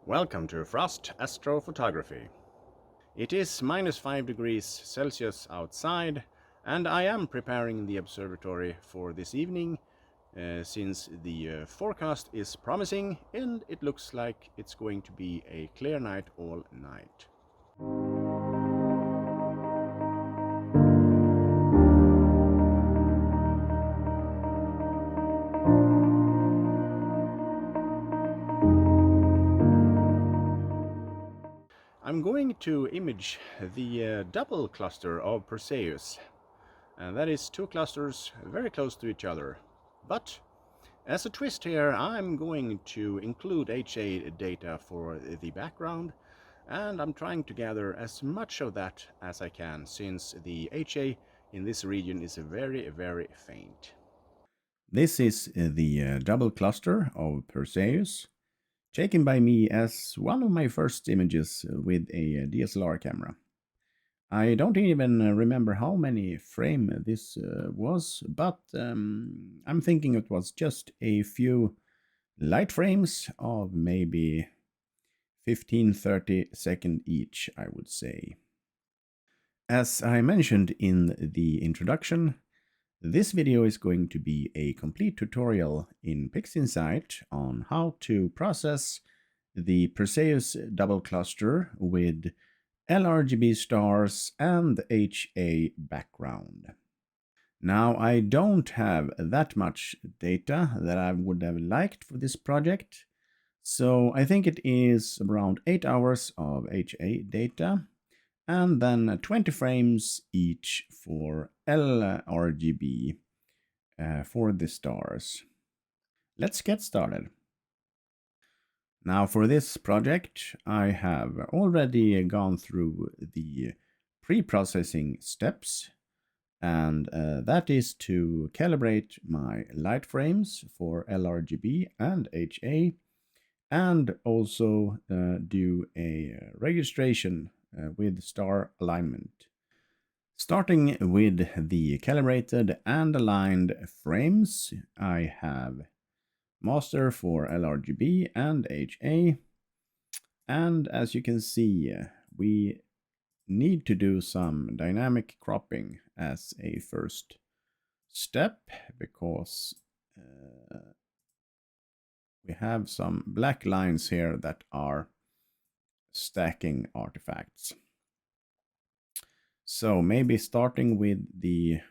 Welcome to Frost Astrophotography. It is -5 degrees Celsius outside, and I am preparing the observatory for this evening since the forecast is promising and it looks like it's going to be a clear night all night. I'm going to image the double cluster of Perseus, and that is two clusters very close to each other. But as a twist here, I'm going to include HA data for the background, and I'm trying to gather as much of that as I can, since the HA in this region is very, very faint. This is the double cluster of Perseus, taken by me as one of my first images with a DSLR camera. I don't even remember how many frame this was, but I'm thinking it was just a few light frames of maybe 15-30 seconds each, I would say. As I mentioned in the introduction, this video is going to be a complete tutorial in PixInsight on how to process the Perseus double cluster with LRGB stars and HA background. Now, I don't have that much data that I would have liked for this project, so I think it is around 8 hours of HA data and then 20 frames each for LRGB for the stars. Let's get started. Now for this project, I have already gone through the pre-processing steps, and that is to calibrate my light frames for LRGB and HA, and also do a registration with star alignment. Starting with the calibrated and aligned frames, I have master for LRGB and HA, and as you can see, we need to do some dynamic cropping as a first step because we have some black lines here that are stacking artifacts. So maybe starting with the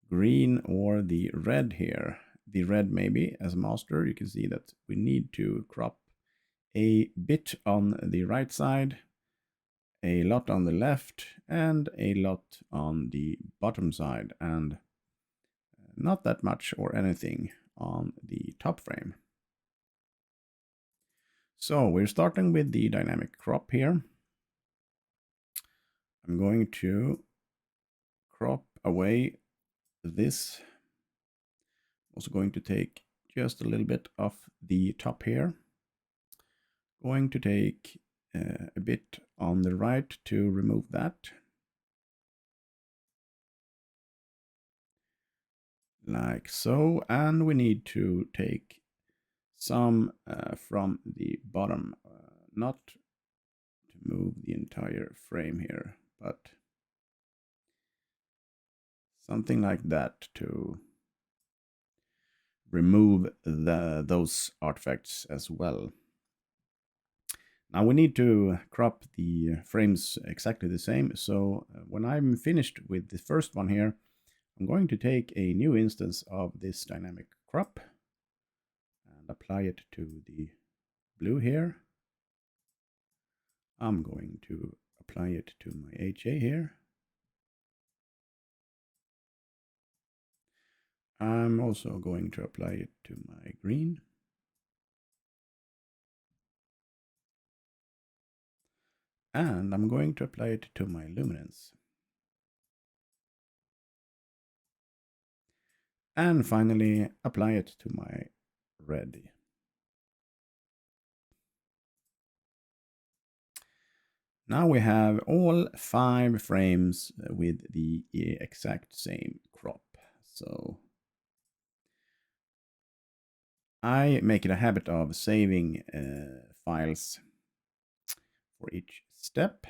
green or the red here. The red maybe as master, you can see that we need to crop a bit on the right side, a lot on the left, and a lot on the bottom side, and not that much or anything on the top frame. So we're starting with the dynamic crop here. I'm going to crop away this. Also going to take just a little bit off the top here. Going to take a bit on the right to remove that. Like so, and we need to take some from the bottom, not to move the entire frame here, but something like that to remove those artifacts as well. Now we need to crop the frames exactly the same, so when I'm finished with the first one here, I'm going to take a new instance of this dynamic crop and apply it to the blue here. I'm going to apply it to my HA here. I'm also going to apply it to my green. And I'm going to apply it to my luminance. And finally, apply it to my red. Now we have all 5 frames with the exact same crop. So I make it a habit of saving files for each step.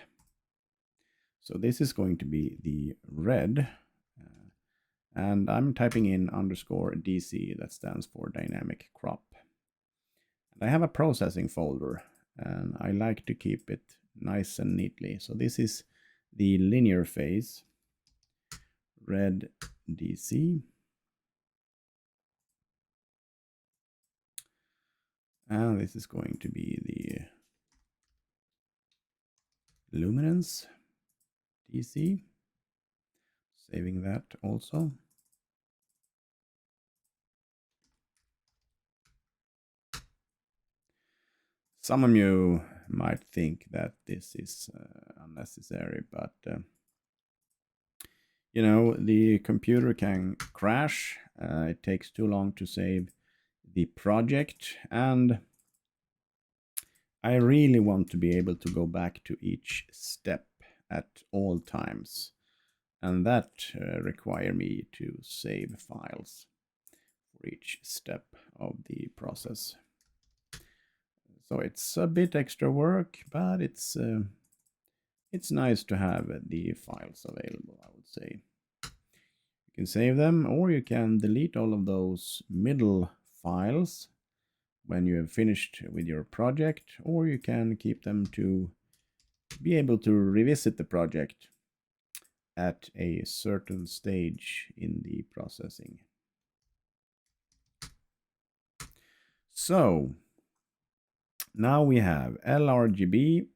So this is going to be the red, and I'm typing in _DC, that stands for dynamic crop. And I have a processing folder, and I like to keep it nice and neatly. So this is the linear phase, red DC. And this is going to be the luminance DC. Saving that also. Some of you might think that this is unnecessary, but you know, the computer can crash. It takes too long to save the project, and I really want to be able to go back to each step at all times, and that require me to save files for each step of the process. So it's a bit extra work, but it's nice to have the files available, I would say. You can save them, or you can delete all of those middle files when you have finished with your project, or you can keep them to be able to revisit the project at a certain stage in the processing. So now we have LRGB,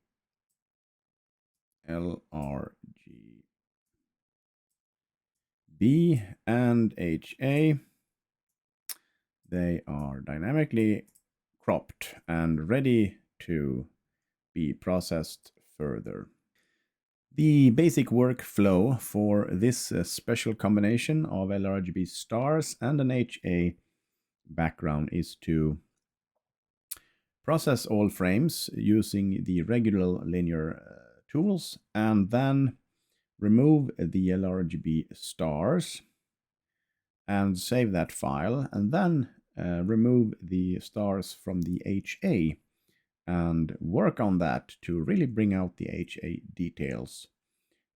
and HA. They are dynamically cropped and ready to be processed further. The basic workflow for this special combination of LRGB stars and an HA background is to process all frames using the regular linear tools, and then remove the LRGB stars and save that file, and then remove the stars from the HA and work on that to really bring out the HA details,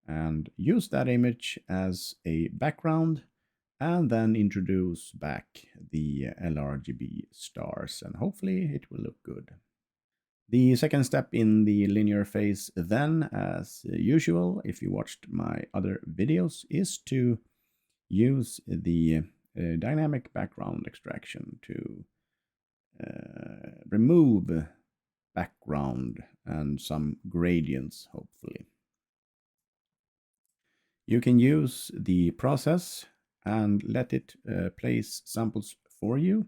and use that image as a background, and then introduce back the LRGB stars, and hopefully it will look good. The second step in the linear phase then, as usual, if you watched my other videos, is to use the dynamic background extraction to remove background and some gradients, hopefully. You can use the process and let it place samples for you,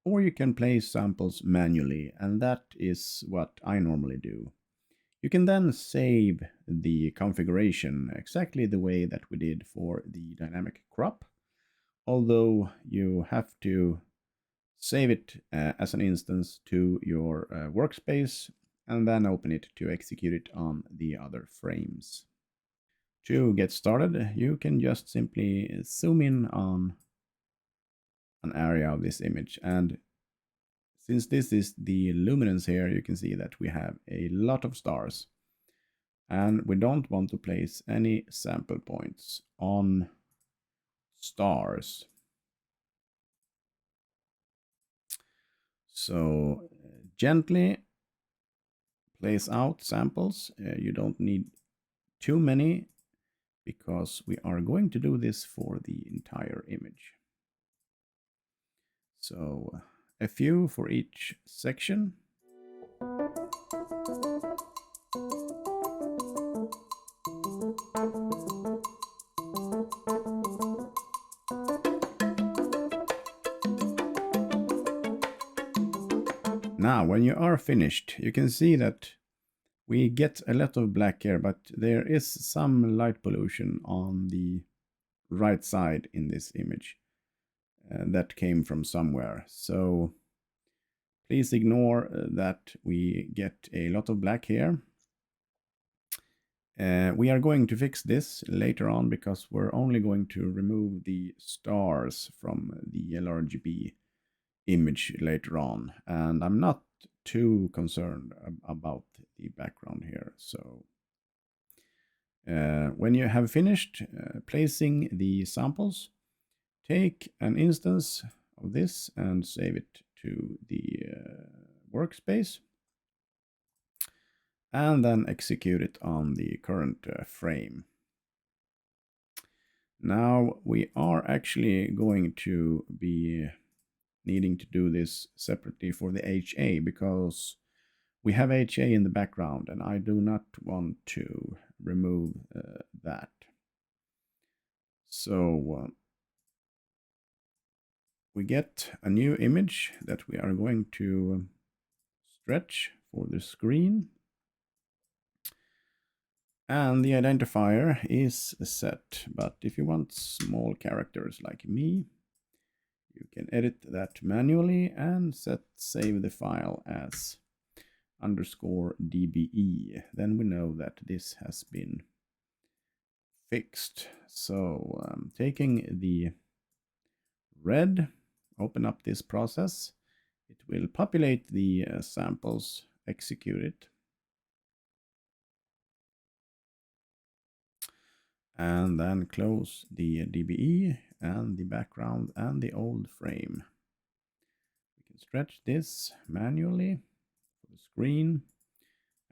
or you can place samples manually, and that is what I normally do. You can then save the configuration exactly the way that we did for the dynamic crop, although you have to save it as an instance to your workspace and then open it to execute it on the other frames. To get started, you can just simply zoom in on an area of this image, and since this is the luminance here, you can see that we have a lot of stars, and we don't want to place any sample points on stars. So gently place out samples. You don't need too many, because we are going to do this for the entire image. So a few for each section. Now, when you are finished, you can see that we get a lot of black here, but there is some light pollution on the right side in this image that came from somewhere. So please ignore that we get a lot of black here. We are going to fix this later on, because we're only going to remove the stars from the LRGB image later on, and I'm not too concerned about the background here. So when you have finished placing the samples, take an instance of this and save it to the workspace, and then execute it on the current frame. Now we are actually going to be needing to do this separately for the HA, because we have HA in the background and I do not want to remove that. So we get a new image that we are going to stretch for the screen, and the identifier is set. But if you want small characters like me, you can edit that manually and save the file as _dbe. Then we know that this has been fixed. So taking the red, open up this process. It will populate the samples, execute it, and then close the DBE and the background and the old frame. We can stretch this manually for the screen,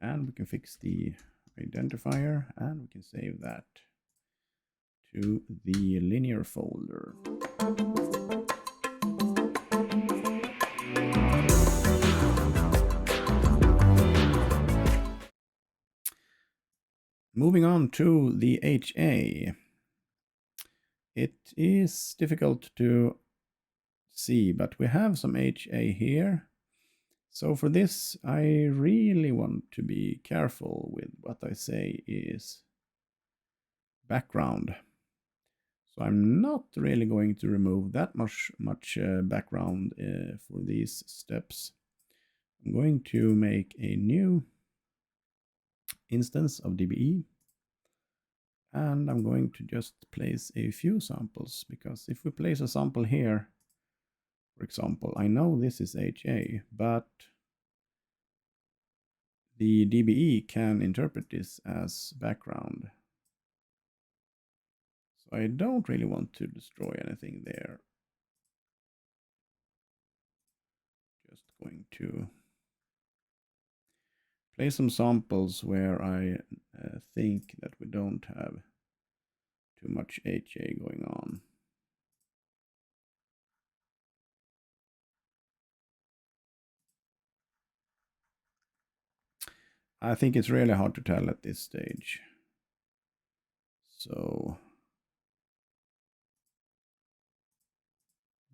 and we can fix the identifier, and we can save that to the linear folder. Moving on to the HA. It is difficult to see, but we have some HA here. So for this, I really want to be careful with what I say is background. So I'm not really going to remove that much background for these steps. I'm going to make a new instance of DBE, and I'm going to just place a few samples, because if we place a sample here, for example, I know this is HA, but the DBE can interpret this as background. So I don't really want to destroy anything there. Just going to play some samples where I think that we don't have too much HA going on. I think it's really hard to tell at this stage. So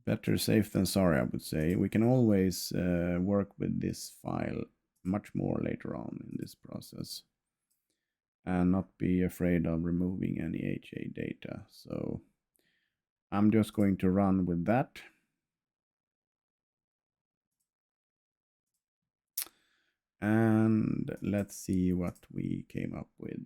better safe than sorry, I would say. We can always work with this file much more later on in this process, and not be afraid of removing any HA data. So I'm just going to run with that. And let's see what we came up with.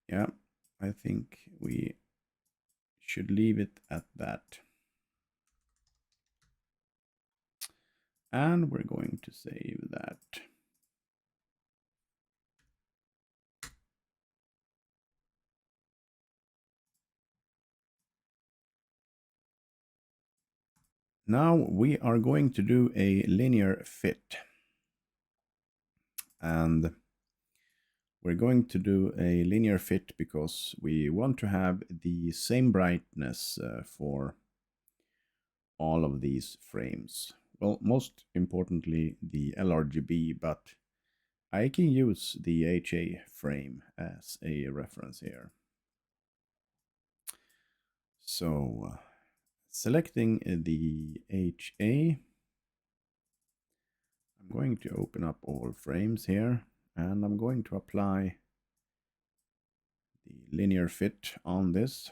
Yeah, I think we should leave it at that. And we're going to save that. Now we are going to do a linear fit. And we're going to do a linear fit because we want to have the same brightness for all of these frames. Well, most importantly, the LRGB, but I can use the HA frame as a reference here. So selecting the HA, I'm going to open up all frames here, and I'm going to apply the linear fit on this.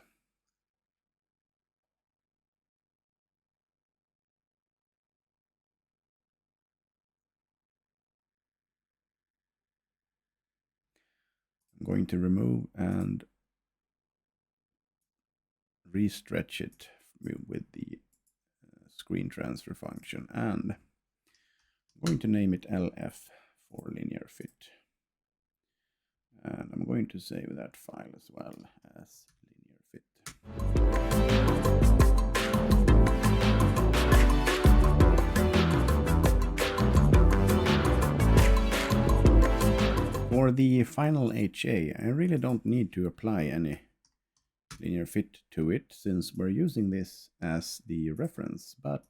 I'm going to remove and re-stretch it with the screen transfer function, and I'm going to name it LF for linear fit. And I'm going to save that file as well as linear fit. For the final HA, I really don't need to apply any linear fit to it since we're using this as the reference, but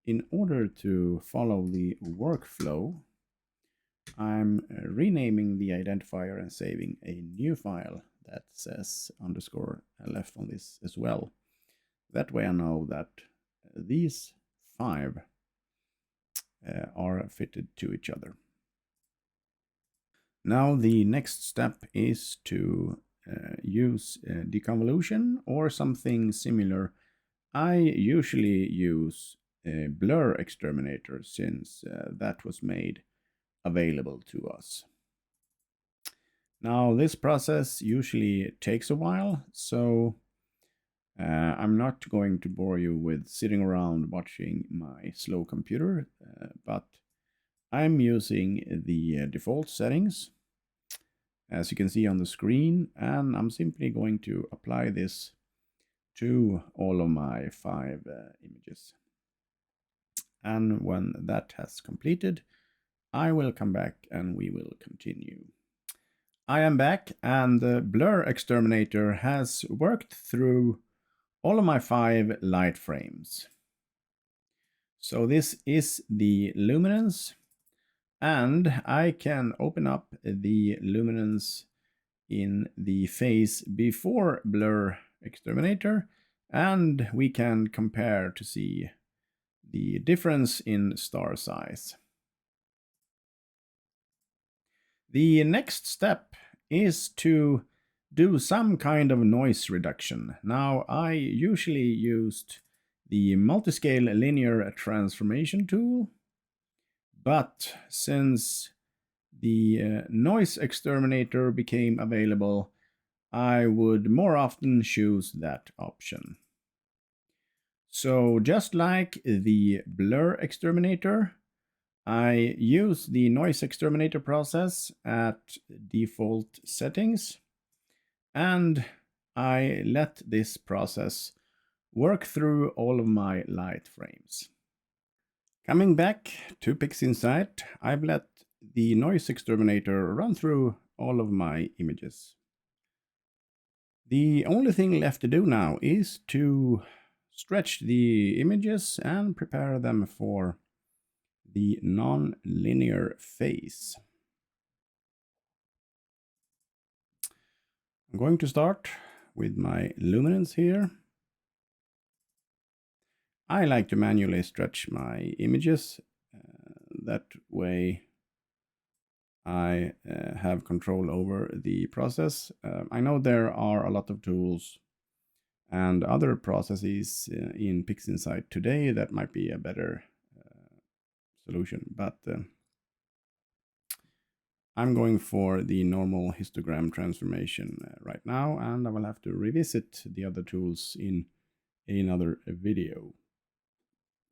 in order to follow the workflow, I'm renaming the identifier and saving a new file that says _LF on this as well. That way I know that these 5 are fitted to each other. Now the next step is to use deconvolution or something similar. I usually use a blur exterminator since that was made available to us. Now this process usually takes a while, so I'm not going to bore you with sitting around watching my slow computer, but I'm using the default settings, as you can see on the screen, and I'm simply going to apply this to all of my 5 images. And when that has completed, I will come back and we will continue. I am back, and the blur exterminator has worked through all of my 5 light frames. So this is the luminance, and I can open up the luminance in the phase before blur exterminator, and we can compare to see the difference in star size. The next step is to do some kind of noise reduction. Now, I usually used the multiscale linear transformation tool, but since the noise exterminator became available, I would more often choose that option. So just like the blur exterminator, I use the noise exterminator process at default settings, and I let this process work through all of my light frames. Coming back to PixInsight, I've let the noise exterminator run through all of my images. The only thing left to do now is to stretch the images and prepare them for the non-linear phase. I'm going to start with my luminance here. I like to manually stretch my images. That way I have control over the process. I know there are a lot of tools and other processes in PixInsight today that might be a better solution, but I'm going for the normal histogram transformation right now, and I will have to revisit the other tools in another video.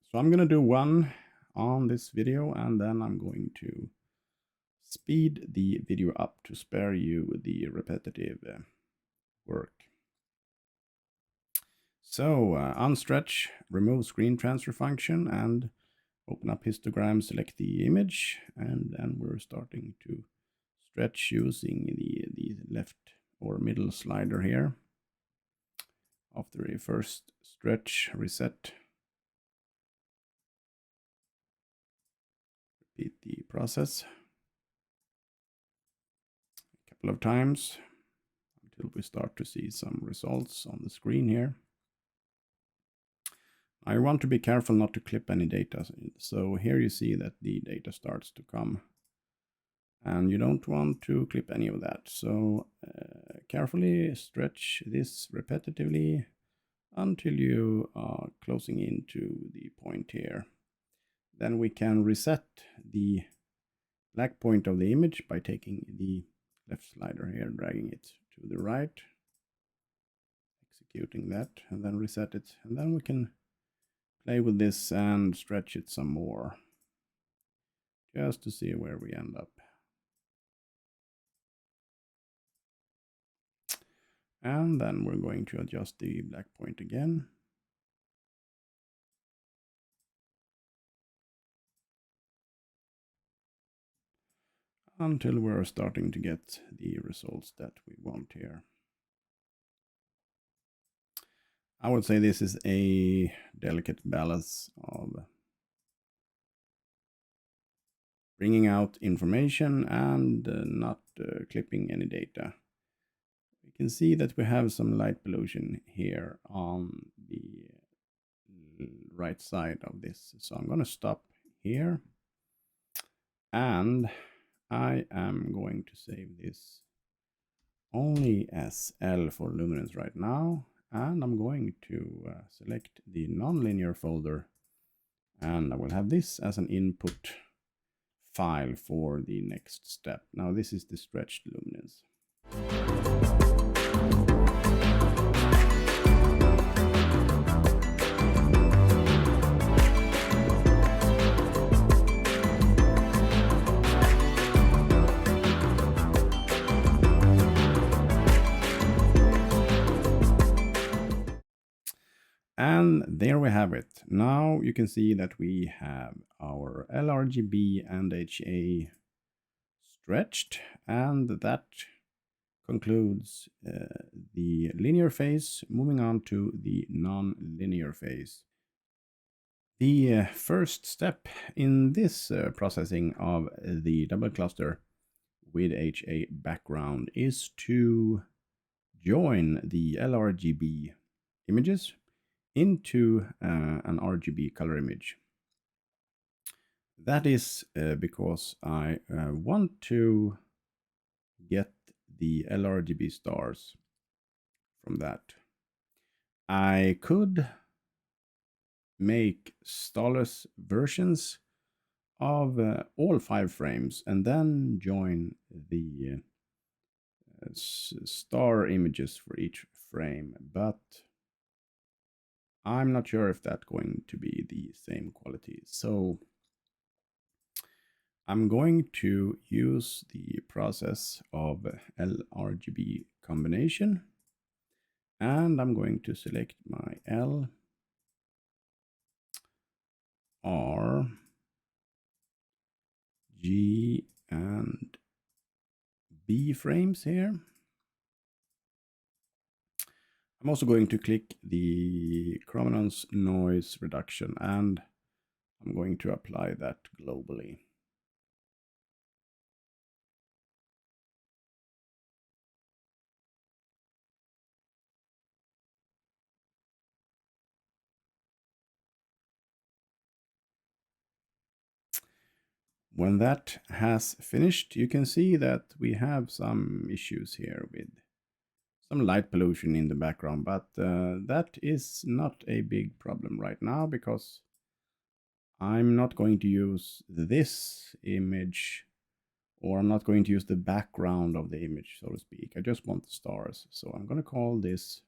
So I'm going to do one on this video, and then I'm going to speed the video up to spare you the repetitive work. So unstretch, remove screen transfer function, and open up histogram, select the image, and then we're starting to stretch using the left or middle slider here. After a first stretch, reset. Repeat the process a couple of times until we start to see some results on the screen here. I want to be careful not to clip any data. So here you see that the data starts to come, and you don't want to clip any of that. So carefully stretch this repetitively until you are closing into the point here. Then we can reset the black point of the image by taking the left slider here and dragging it to the right. executing that, and then reset it, and then we can play with this and stretch it some more, just to see where we end up. And then we're going to adjust the black point again. Until we're starting to get the results that we want here. I would say this is a delicate balance of bringing out information and not clipping any data. We can see that we have some light pollution here on the right side of this. So I'm going to stop here, and I am going to save this only as L for luminance right now, and I'm going to select the nonlinear folder, and I will have this as an input file for the next step. Now this is the stretched luminance. And there we have it. Now you can see that we have our LRGB and HA stretched, and that concludes the linear phase. Moving on to the non-linear phase. The first step in this processing of the double cluster with HA background is to join the LRGB images into an RGB color image. That is because I want to get the LRGB stars from that. I could make starless versions of all 5 frames and then join the star images for each frame, but I'm not sure if that's going to be the same quality. So I'm going to use the process of LRGB combination, and I'm going to select my L, R, G, and B frames here. I'm also going to click the chrominance noise reduction, and I'm going to apply that globally. When that has finished, you can see that we have some issues here with some light pollution in the background, but that is not a big problem right now because I'm not going to use this image, or I'm not going to use the background of the image, so to speak. I just want the stars. So I'm going to call this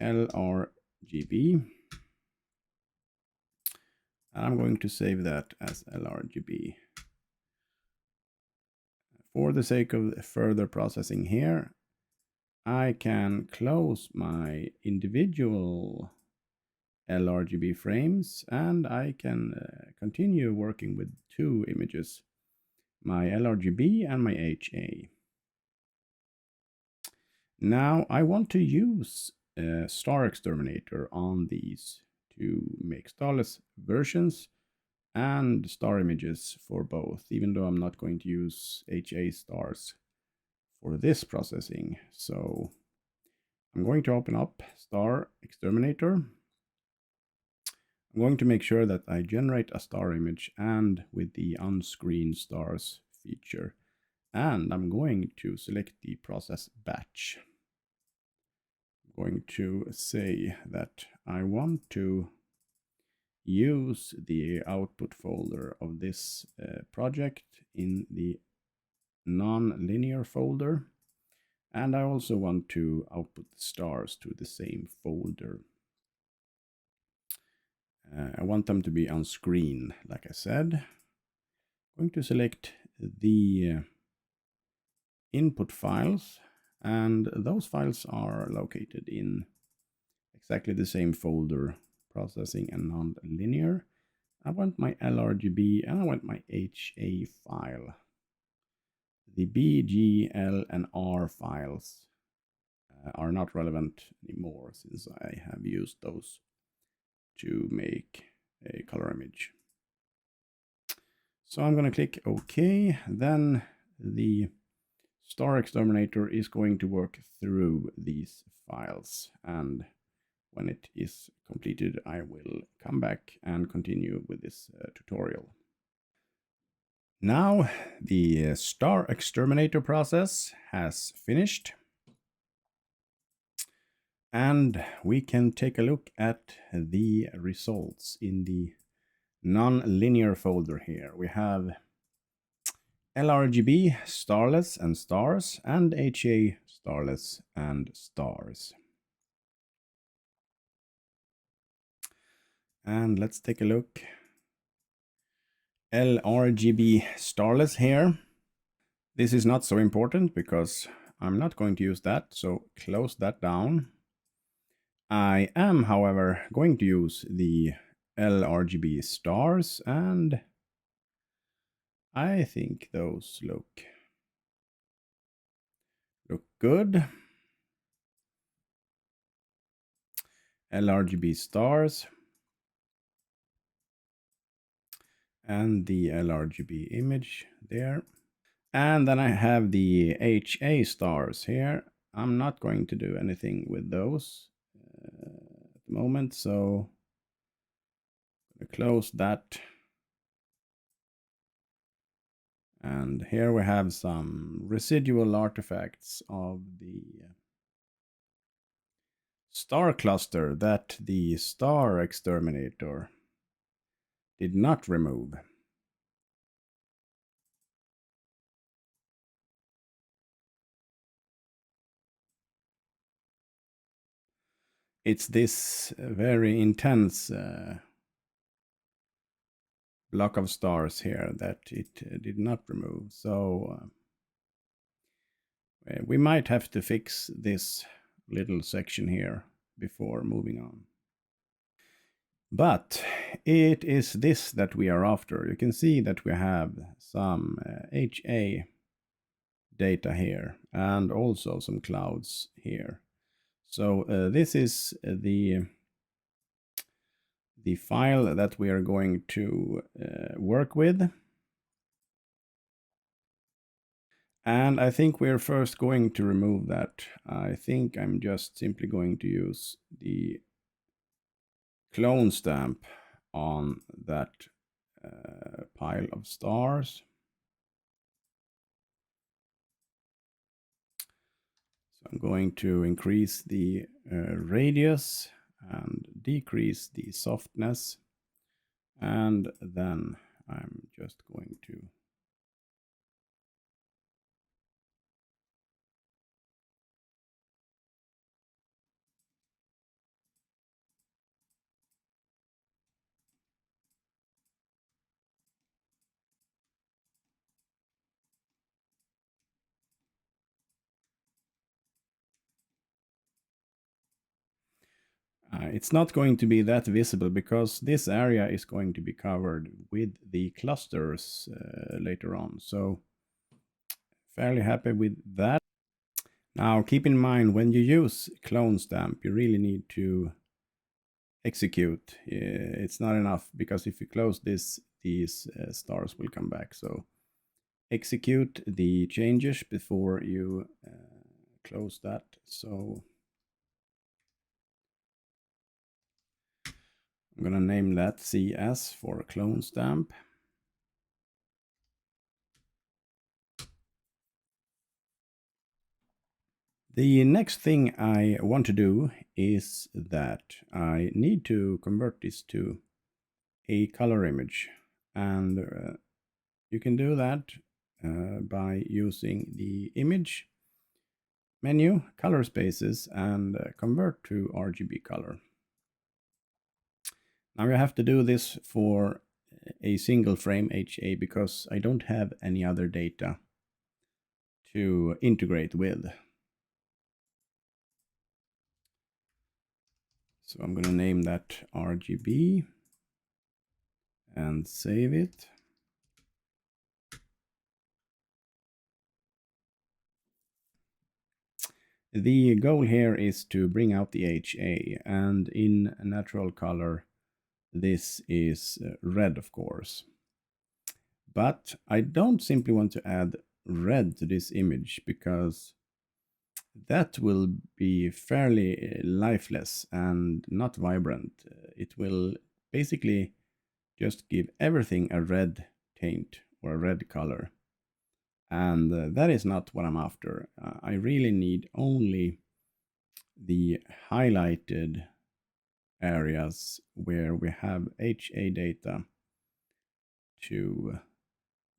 LRGB. And I'm going to save that as LRGB. For the sake of further processing here, I can close my individual LRGB frames, and I can continue working with 2 images, my LRGB and my HA. Now I want to use Star Exterminator on these to make starless versions and star images for both, even though I'm not going to use HA stars for this processing. So I'm going to open up Star Exterminator. I'm going to make sure that I generate a star image and with the on-screen stars feature. And I'm going to select the process batch. I'm going to say that I want to use the output folder of this project in the non-linear folder. And I also want to output the stars to the same folder. I want them to be on screen, like I said. I'm going to select the input files, and those files are located in exactly the same folder, processing and non-linear. I want my LRGB and I want my HA file. The B, G, L, and R files are not relevant anymore since I have used those to make a color image. So I'm going to click OK. Then the Star Exterminator is going to work through these files, and when it is completed, I will come back and continue with this tutorial. Now the Star Exterminator process has finished, and we can take a look at the results in the non-linear folder here. We have LRGB, starless and stars, and HA, starless and stars. And let's take a look. LRGB starless here. This is not so important because I'm not going to use that, so close that down. I am, however, going to use the LRGB stars, and I think those look good. LRGB stars and the LRGB image there. And then I have the HA stars here. I'm not going to do anything with those at the moment, so I'm going to close that. And here we have some residual artifacts of the star cluster that the Star Exterminator did not remove. It's this very intense block of stars here that it did not remove. So we might have to fix this little section here before moving on. But it is this that we are after. You can see that we have some HA data here and also some clouds here. So this is the file that we are going to work with. And I think we're first going to remove that. I think I'm just simply going to use the clone stamp on that pile of stars. So I'm going to increase the radius and decrease the softness. And then I'm just going to it's not going to be that visible because this area is going to be covered with the clusters later on. So fairly happy with that. Now keep in mind, when you use clone stamp, you really need to execute. It's not enough, because if you close this, these stars will come back. So execute the changes before you close that. So I'm going to name that CS for clone stamp. The next thing I want to do is that I need to convert this to a color image, and you can do that by using the image menu, color spaces, and convert to RGB color. Now you have to do this for a single frame HA because I don't have any other data to integrate with. So I'm going to name that RGB and save it. The goal here is to bring out the HA, and in natural color this is red, of course. But I don't simply want to add red to this image because that will be fairly lifeless and not vibrant. It will basically just give everything a red taint or a red color. And that is not what I'm after. I really need only the highlighted areas where we have HA data to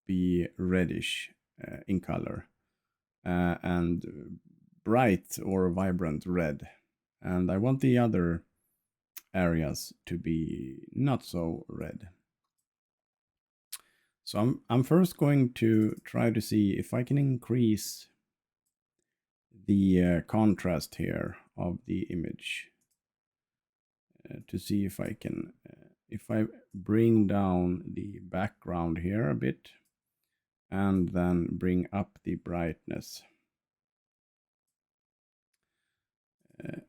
be reddish in color and bright or vibrant red. And I want the other areas to be not so red. So I'm first going to try to see if I can increase the contrast here of the image to see if I can, if I bring down the background here a bit and then bring up the brightness.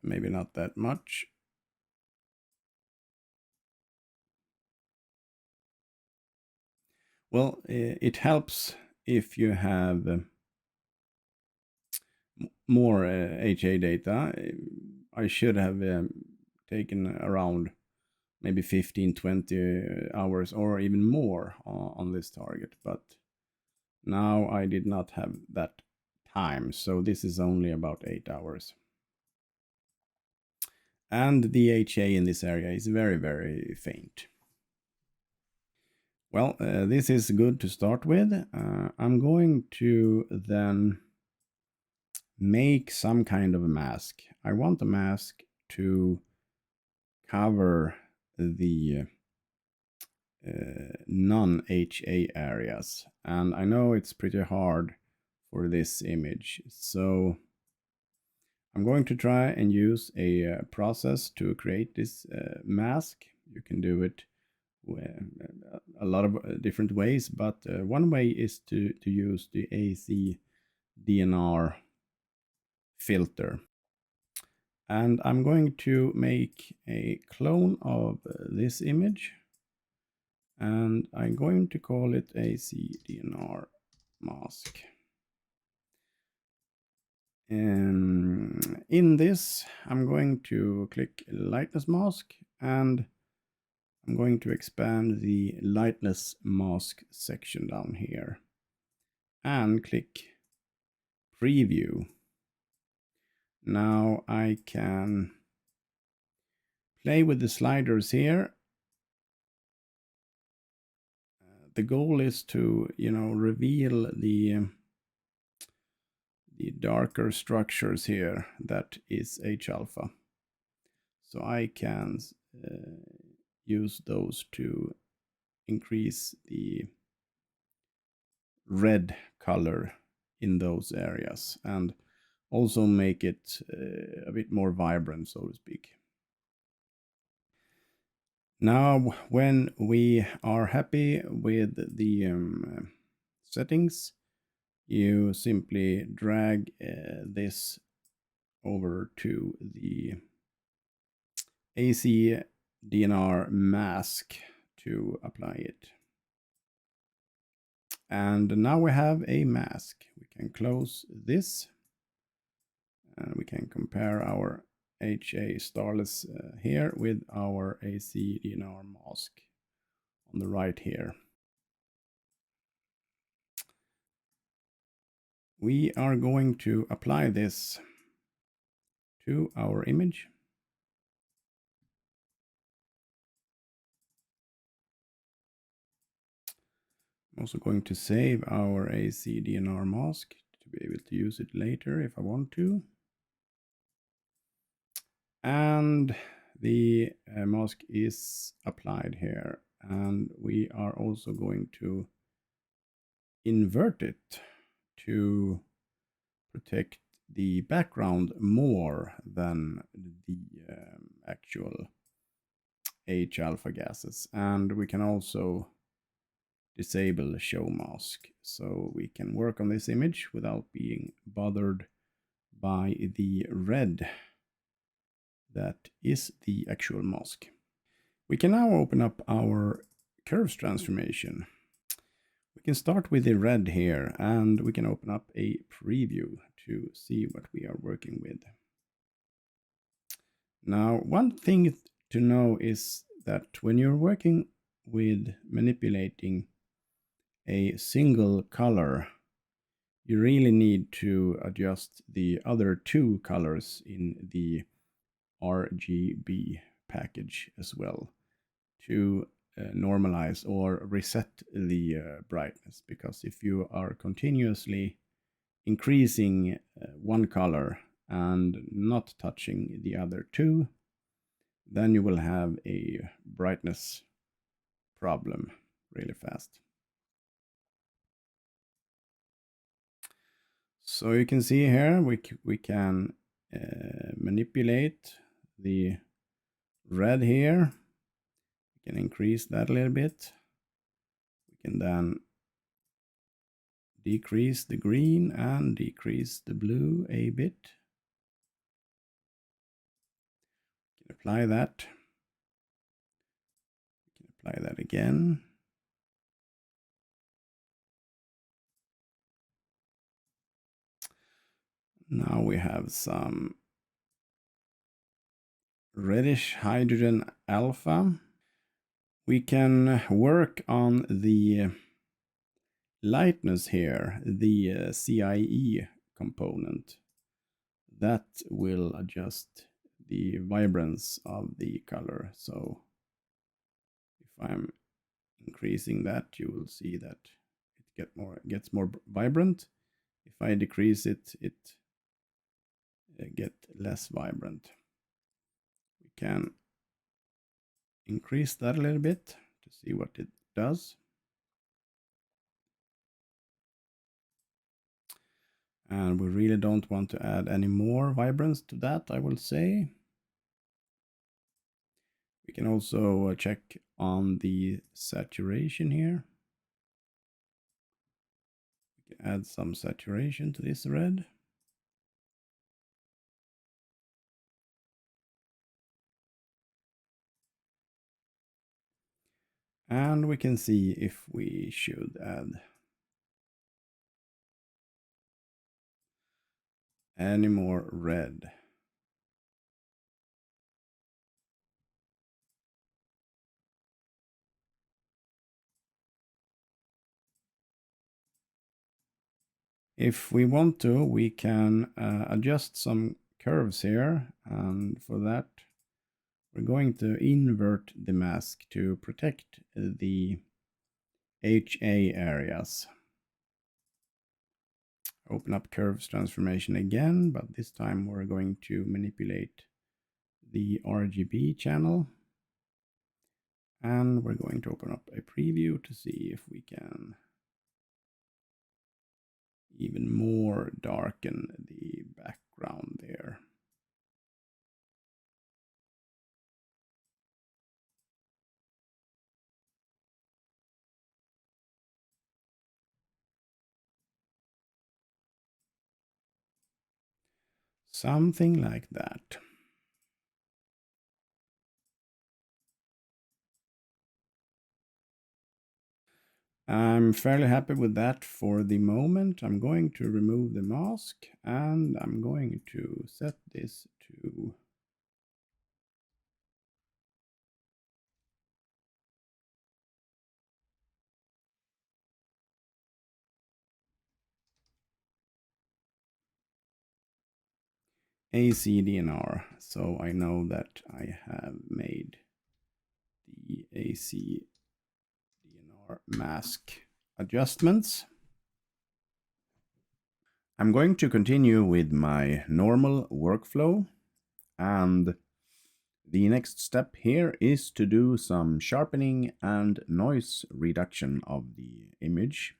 Maybe not that much. Well, it helps if you have more HA data. I should have taken around maybe 15-20 hours or even more on this target, but now I did not have that time, so this is only about 8 hours. And the HA in this area is very, very faint. Well, this is good to start with. I'm going to then make some kind of a mask. I want the mask to cover the non-HA areas, and I know it's pretty hard for this image, so I'm going to try and use a process to create this mask. You can do it a lot of different ways, but one way is to use the AC DNR filter. And I'm going to make a clone of this image, and I'm going to call it AC DNR mask. In this, I'm going to click lightness mask, and I'm going to expand the lightness mask section down here and click preview. Now I can play with the sliders here. The goal is to, reveal the darker structures here. That is H alpha. So I can use those to increase the red color in those areas and also make it a bit more vibrant, so to speak. Now, when we are happy with the settings, you simply drag this over to the AC DNR mask to apply it. And now we have a mask. We can close this and we can compare our HA Starless here with our AC DNR mask on the right here. We are going to apply this to our image. I'm also going to save our AC DNR mask to be able to use it later if I want to. And the mask is applied here, and we are also going to invert it to protect the background more than the actual H alpha gases. And we can also disable show mask, so we can work on this image without being bothered by the red that is the actual mask. We can now open up our curves transformation. We can start with the red here, and we can open up a preview to see what we are working with. Now, one thing to know is that when you're working with manipulating a single color, you really need to adjust the other two colors in the RGB package as well to normalize or reset the brightness, because if you are continuously increasing one color and not touching the other two, then you will have a brightness problem really fast. So you can see here we can manipulate the red here. We can increase that a little bit. We can then decrease the green and decrease the blue a bit. We can apply that. We can apply that again. Now we have some reddish hydrogen alpha. We can work on the lightness here, the CIE component. That will adjust the vibrance of the color. So if I'm increasing that, you will see that it gets more vibrant. If I decrease it, it get less vibrant. We can increase that a little bit to see what it does. And we really don't want to add any more vibrance to that, I will say. We can also check on the saturation here. We can add some saturation to this red. And we can see if we should add any more red. If we want to, we can adjust some curves here, and for that we're going to invert the mask to protect the HA areas. Open up curves transformation again, but this time we're going to manipulate the RGB channel, and we're going to open up a preview to see if we can even more darken the background there. Something like that. I'm fairly happy with that for the moment. I'm going to remove the mask, and I'm going to set this to AC DNR, so I know that I have made the AC DNR mask adjustments. I'm going to continue with my normal workflow, and the next step here is to do some sharpening and noise reduction of the image.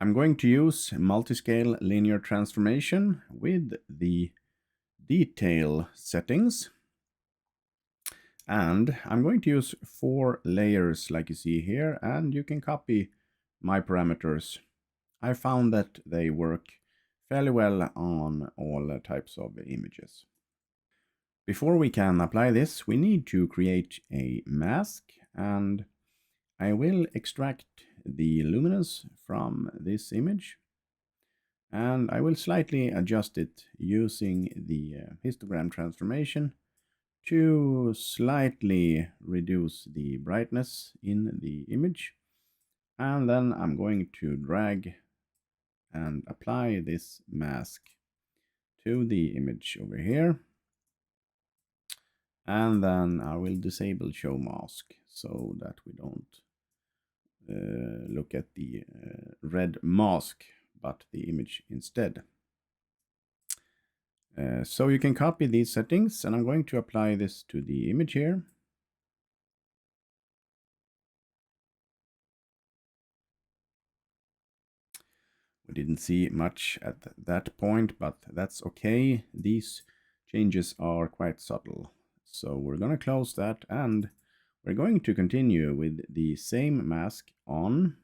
I'm going to use multiscale linear transformation with the detail settings, and I'm going to use 4 layers like you see here, and you can copy my parameters. I found that they work fairly well on all types of images. Before we can apply this, we need to create a mask, and I will extract the luminance from this image, and I will slightly adjust it using the histogram transformation to slightly reduce the brightness in the image. And then I'm going to drag and apply this mask to the image over here. And then I will disable show mask so that we don't look at the red mask, but the image instead. So you can copy these settings, and I'm going to apply this to the image here. We didn't see much at that point, but that's okay. These changes are quite subtle. So we're going to close that, and we're going to continue with the same mask on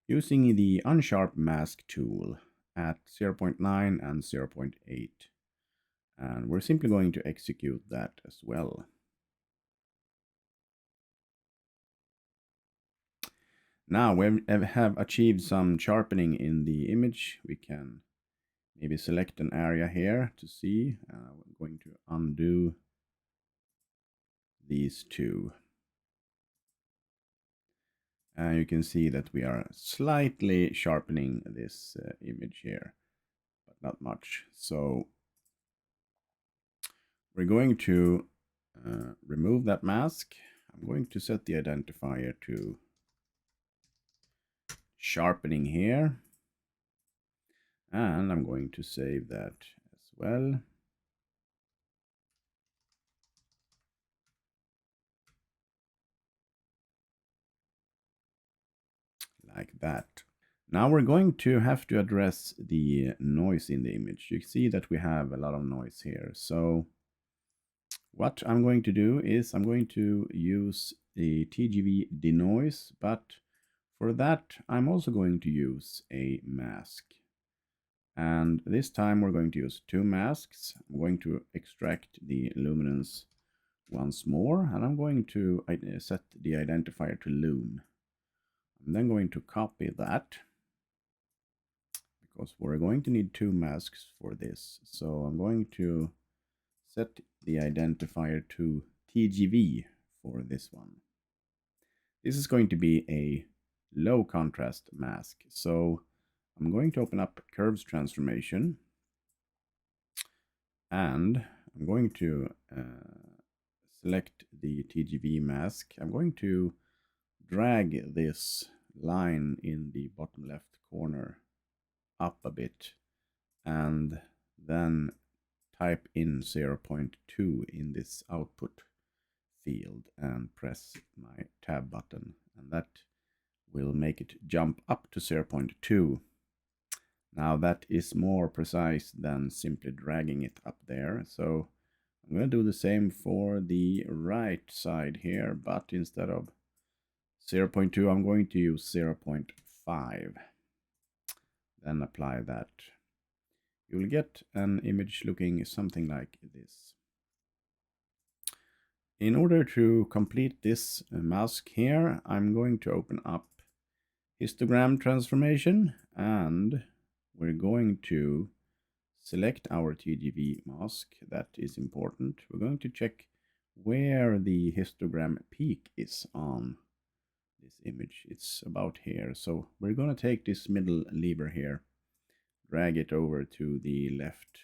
using the unsharp mask tool at 0.9 and 0.8. And we're simply going to execute that as well. Now we have achieved some sharpening in the image. We can maybe select an area here to see. We're going to undo these two. And you can see that we are slightly sharpening this image here, but not much. So we're going to remove that mask. I'm going to set the identifier to sharpening here. And I'm going to save that as well. Like that. Now we're going to have to address the noise in the image. You see that we have a lot of noise here. So what I'm going to do is I'm going to use the TGV denoise, but for that I'm also going to use a mask. And this time we're going to use 2 masks. I'm going to extract the luminance once more, and I'm going to set the identifier to lum. I'm then going to copy that, because we're going to need 2 masks for this. So I'm going to set the identifier to TGV for this one. This is going to be a low contrast mask. So I'm going to open up curves transformation, and I'm going to select the TGV mask. I'm going to drag this line in the bottom left corner up a bit, and then type in 0.2 in this output field and press my tab button, and that will make it jump up to 0.2. Now that is more precise than simply dragging it up there. So I'm going to do the same for the right side here, but instead of 0.2 I'm going to use 0.5. Then apply that. You will get an image looking something like this. In order to complete this mask here, I'm going to open up histogram transformation, and we're going to select our TGV mask. That is important. We're going to check where the histogram peak is on this image. It's about here. So we're going to take this middle lever here, drag it over to the left,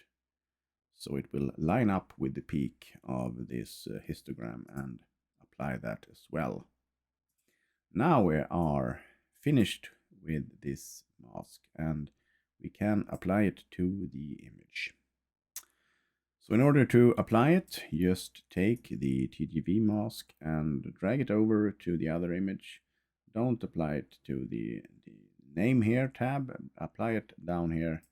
so it will line up with the peak of this histogram, and apply that as well. Now we are finished with this mask, and we can apply it to the image. So in order to apply it, just take the TGV mask and drag it over to the other image. Don't apply it to the name here tab, apply it down here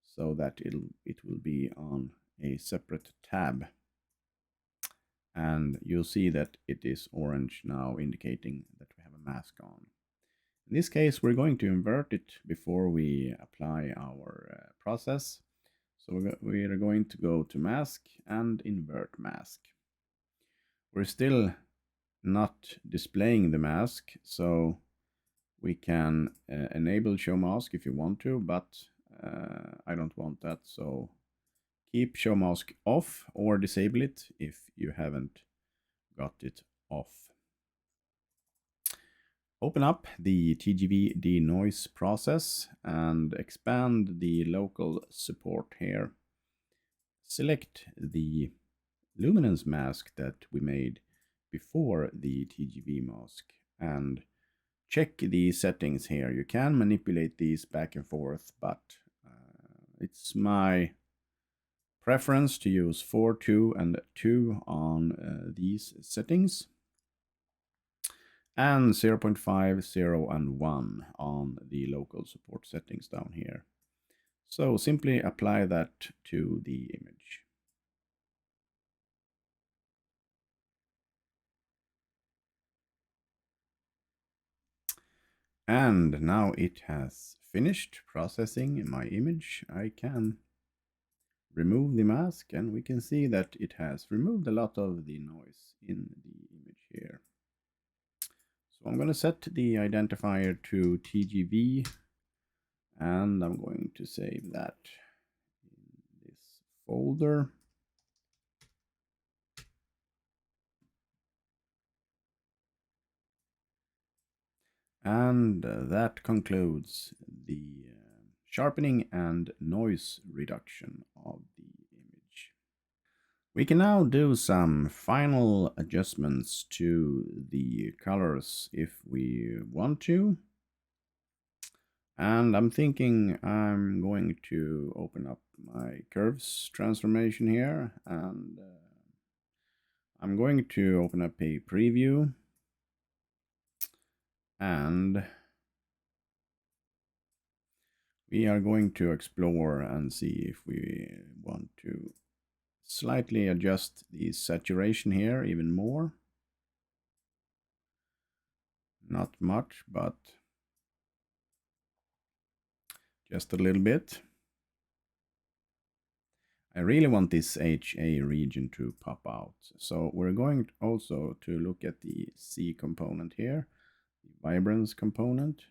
so that it will be on a separate tab. And you'll see that it is orange now, indicating that we have a mask on. In this case, we're going to invert it before we apply our process. So we are going to go to mask and invert mask. We're still not displaying the mask, so we can enable show mask if you want to, but I don't want that, so keep show mask off or disable it if you haven't got it off. Open up the TGV denoise process and expand the local support here. Select the luminance mask that we made before the TGV mask and check the settings here. You can manipulate these back and forth, but it's my preference to use 4, 2, and 2 on these settings, and 0.5, 0, and 1 on the local support settings down here. So simply apply that to the image. And now it has finished processing my image. I can remove the mask and we can see that it has removed a lot of the noise in the image here. So I'm going to set the identifier to TGV and I'm going to save that in this folder. And that concludes the sharpening and noise reduction of the image. We can now do some final adjustments to the colors if we want to. And I'm thinking I'm going to open up my curves transformation here, and I'm going to open up a preview, and we are going to explore and see if we want to slightly adjust the saturation here even more. Not much, but just a little bit. I really want this HA region to pop out. So we're going also to look at the C component here, the vibrance component,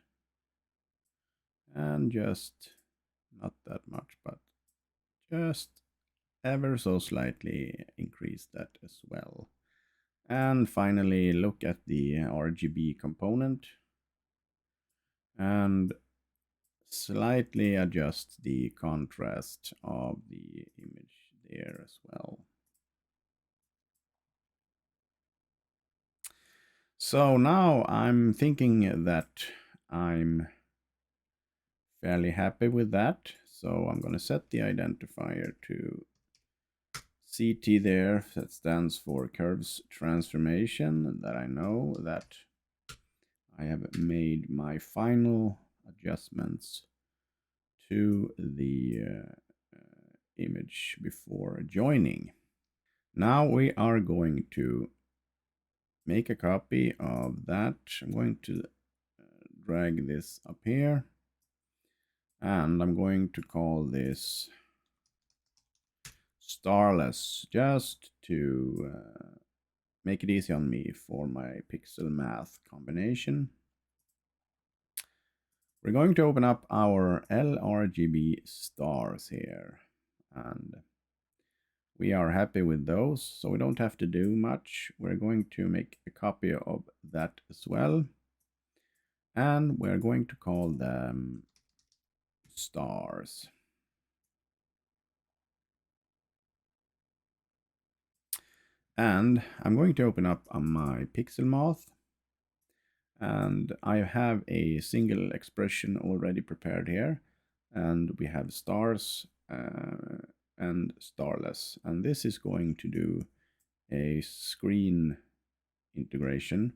and just not that much, but just ever so slightly increase that as well. And finally, look at the RGB component and slightly adjust the contrast of the image there as well. So now I'm thinking that I'm fairly happy with that. So I'm going to set the identifier to CT there. That stands for curves transformation. That I know that I have made my final adjustments to the image before joining. Now we are going to make a copy of that. I'm going to drag this up here, and I'm going to call this starless, just to make it easy on me for my pixel math combination. We're going to open up our LRGB stars here, and we are happy with those, so we don't have to do much. We're going to make a copy of that as well, and we're going to call them stars. And I'm going to open up my pixel math, And I have a single expression already prepared here, and we have stars and starless, and this is going to do a screen integration,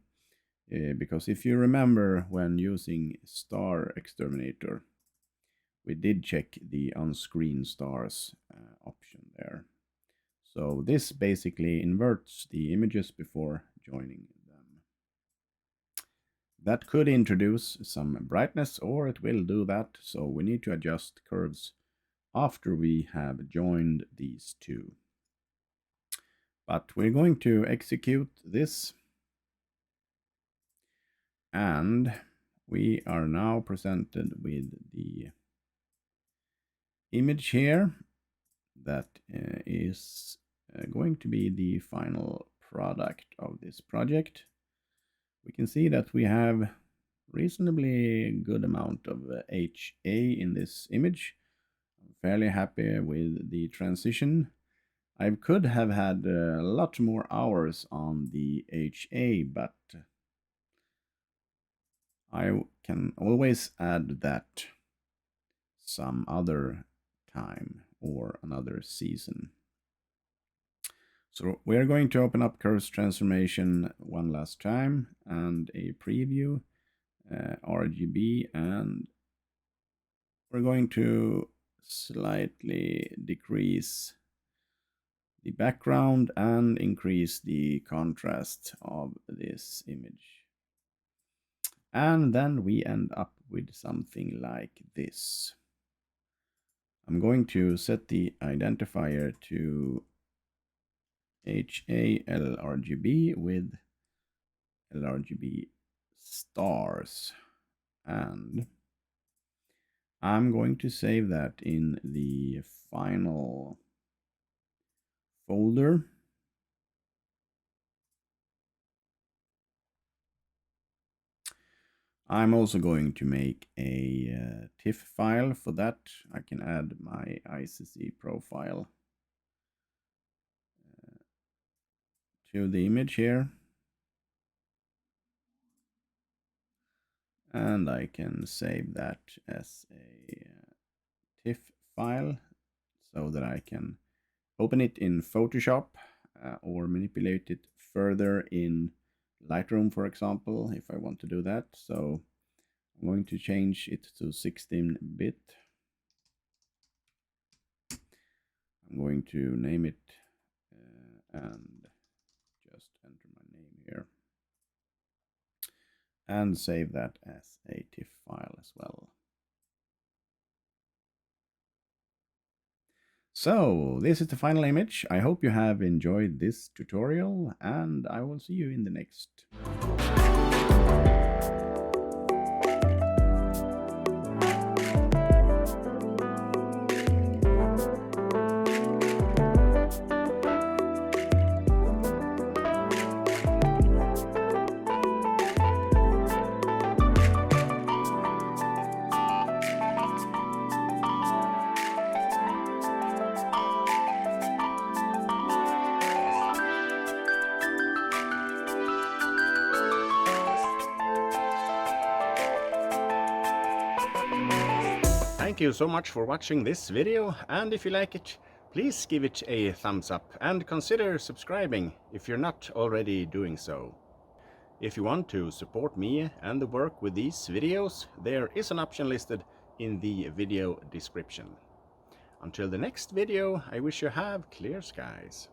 because if you remember, when using star exterminator, we did check the on-screen stars option there. So this basically inverts the images before joining them. That could introduce some brightness, or it will do that, so we need to adjust curves after we have joined these two. But we're going to execute this, and we are now presented with the image here that is going to be the final product of this project. We can see that we have reasonably good amount of HA in this image. I'm fairly happy with the transition. I could have had a lot more hours on the HA, but I can always add that some other time or another season. So we're going to open up Curves Transformation one last time and a preview, RGB, and we're going to slightly decrease the background and increase the contrast of this image. And then we end up with something like this. I'm going to set the identifier to HALRGB with LRGB stars, and I'm going to save that in the final folder. I'm also going to make a TIFF file. For that, I can add my ICC profile to the image here, and I can save that as a TIFF file so that I can open it in Photoshop or manipulate it further in Lightroom, for example, if I want to do that. So I'm going to change it to 16-bit. I'm going to name it and just enter my name here and save that as a TIFF file as well. So this is the final image. I hope you have enjoyed this tutorial, and I will see you in the next. Thank you so much for watching this video, and if you like it, please give it a thumbs up and consider subscribing if you're not already doing so. If you want to support me and the work with these videos, there is an option listed in the video description. Until the next video, I wish you have clear skies.